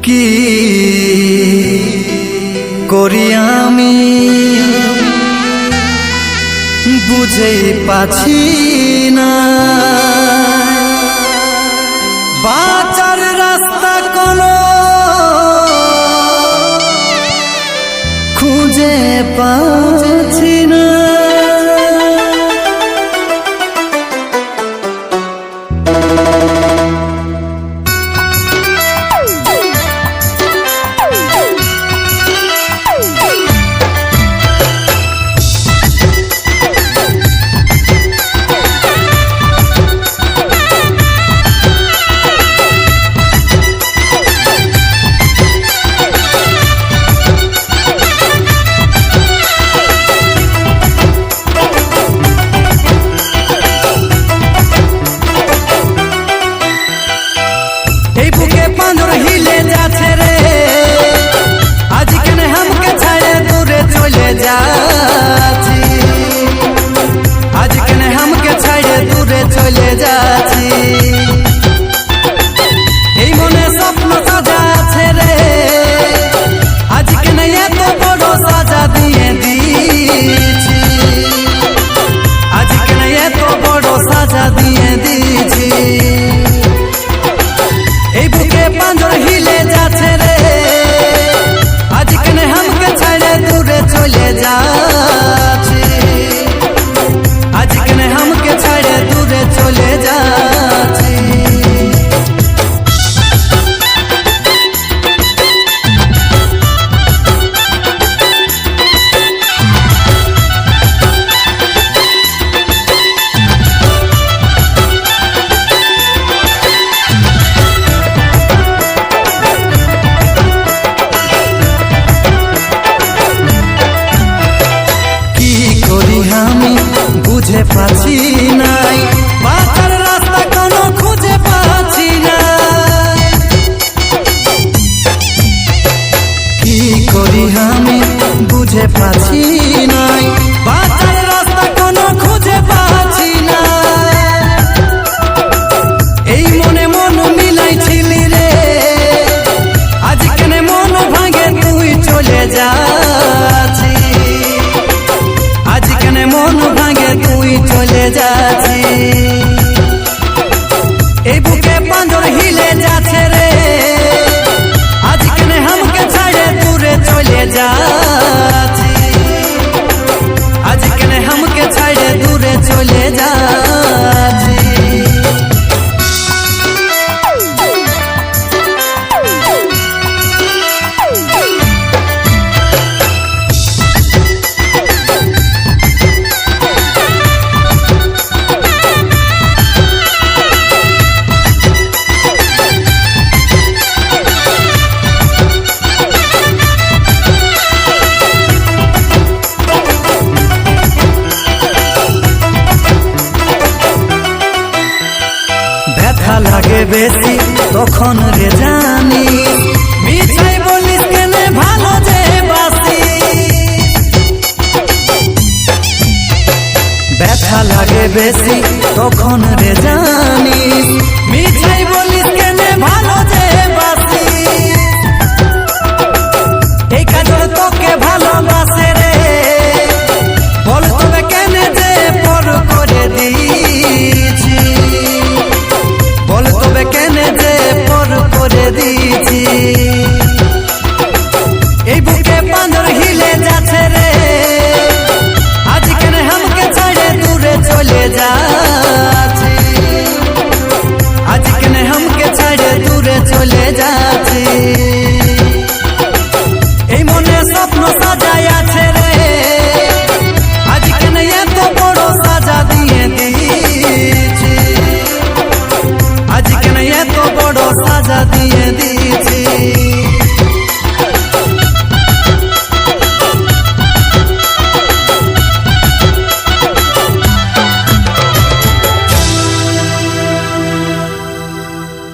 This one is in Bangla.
কি করি আমি বুঝেই পাচ্ছি না, বাঁচার রাস্তা কোনো খুঁজে পাচ্ছি না। এই বুকে পাঁজর হিলে যাচ্ছে রে, আজ কেন हमके ছাড়ে দূরে চলে যাচ্ছি, আজ কেন हमके ছাড়ে দূরে চলে যাচ্ছি। এই মনে স্বপ্ন সাজা আছে রে, আজ কেন এত বড় সাজা দিয়ে দিয়েছি, আজ কেন এত বড় সাজা দিয়ে দিয়েছি। এই বুকে পাঁজর হিলে যাচ্ছে রে, আজ কেন हमके ছাড়ে দূরে চলে যাচ্ছি, আজ কেন हमके ছাড়ে দূরে চলে যাচ্ছি। বুঝে পাচ্ছি নাই, বাঁচার রাস্তা কোনো খুঁজে পাচ্ছি না। কি করি আমি বুঝে পাচ্ছি নাই, বাঁচার রাস্তা কোনো খুঁজে পাচ্ছি না। এই মনে মন মিলাইছিলি রে, আজ কেন মন ভাঙে তুই চলে যাচ্ছি, আজ কেন মন ভাঙে তুই চলে যাচ্ছি। এই বুকে পাঁজর হিলে যাচ্ছে রে, আজ কেন हमके ছাড়ে দূরে চলে যাচ্ছি, আজ কেন हमके ছাড়ে দূরে চলে যাচ্ছি। ব্যথা লাগে বেশি তখন রে জানি, মিছাই বলিস কেন ভালো যে বাসি। ব্যথা লাগে বেশি তখন রে জানি,